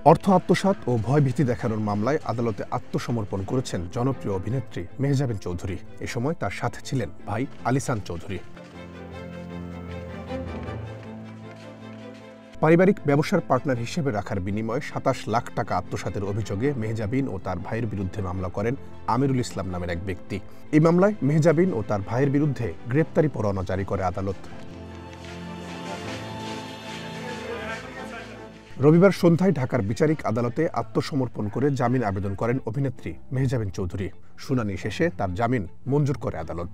অর্থ আত্মসাৎ ও ভয়ভীতি দেখানোর মামলায় আদালতে আত্মসমর্পণ করেছেন জনপ্রিয় অভিনেত্রী মেহজাবিন চৌধুরী। এ সময় তার সাথে ছিলেন ভাই আলিসান চৌধুরী। পারিবারিক ব্যবসার পার্টনার হিসেবে রাখার বিনিময়ে ২৭ লাখ টাকা আত্মসাতের অভিযোগে মেহজাবিন ও তার ভাইয়ের বিরুদ্ধে মামলা করেন আমিরুল ইসলাম নামের এক ব্যক্তি। এই মামলায় মেহজাবিন ও তার ভাইয়ের বিরুদ্ধে গ্রেপ্তারি পরোয়ানা জারি করে আদালত। রবিবার সন্ধ্যায় ঢাকার বিচারিক আদালতে আত্মসমর্পণ করে জামিন আবেদন করেন অভিনেত্রী মেহজাবিন চৌধুরী। শুনানি শেষে তার জামিন মঞ্জুর করে আদালত।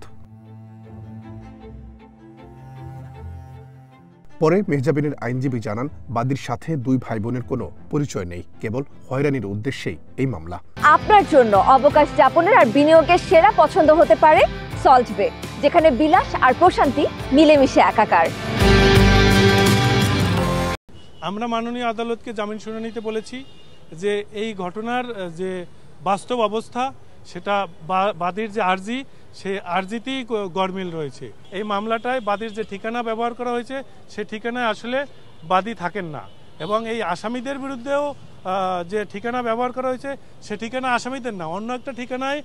পরে মেহজাবিনের আইনজীবী জানান, বাদীর সাথে দুই ভাই বোনের কোনো পরিচয় নেই, কেবল হয়রানির উদ্দেশ্যেই এই মামলা। আপনার জন্য অবকাশ যাপনের আর বিনিয়োগের সেরা পছন্দ হতে পারে সল্ট বে, যেখানে বিলাস আর প্রশান্তি মিলেমিশে একাকার। আমরা মাননীয় আদালতকে জামিন শুনানিতে বলেছি যে এই ঘটনার যে বাস্তব অবস্থা সেটা বাদীর যে আর্জি, সেই আর্জিতেই গরমিল রয়েছে। এই মামলাটায় বাদীর যে ঠিকানা ব্যবহার করা হয়েছে সে ঠিকানায় আসলে বাদী থাকেন না, এবং এই আসামিদের বিরুদ্ধেও যে ঠিকানা ব্যবহার করা হয়েছে সে ঠিকানা আসামিদের না, অন্য একটা ঠিকানায়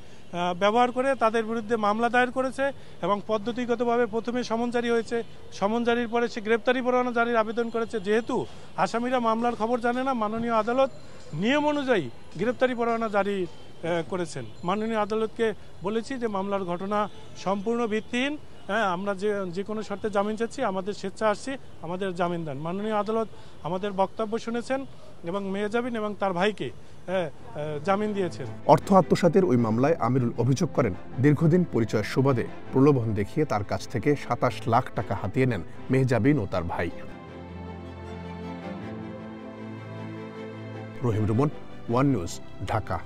ব্যবহার করে তাদের বিরুদ্ধে মামলা দায়ের করেছে এবং পদ্ধতিগতভাবে প্রথমে সমন জারি হয়েছে। সমন জারির পরে সে গ্রেপ্তারি পরোয়ানা জারির আবেদন করেছে। যেহেতু আসামিরা মামলার খবর জানে না, মাননীয় আদালত নিয়ম অনুযায়ী গ্রেপ্তারি পরোয়ানা জারি করেছেন। মাননীয় আদালতকে বলেছি যে মামলার ঘটনা সম্পূর্ণ ভিত্তিহীন। আমরা যে কোনো শর্তে জামিন চাচ্ছি, আমাদের স্বেচ্ছা আসছি, আমাদের জামিন দেন। মাননীয় আদালত আমাদের বক্তব্য শুনেছেন এবং মেহজাবিন এবং তার ভাইকে জামিন দিয়েছেন। অর্থ আত্মসাতের ওই মামলায় আমিরুল অভিযোগ করেন, দীর্ঘদিন পরিচয়ের সুবাদে প্রলোভন দেখিয়ে তার কাছ থেকে ২৭ লাখ টাকা হাতিয়ে নেন মেহজাবিন ও তার ভাই। রহিম রুমন, ওয়ান নিউজ, ঢাকা।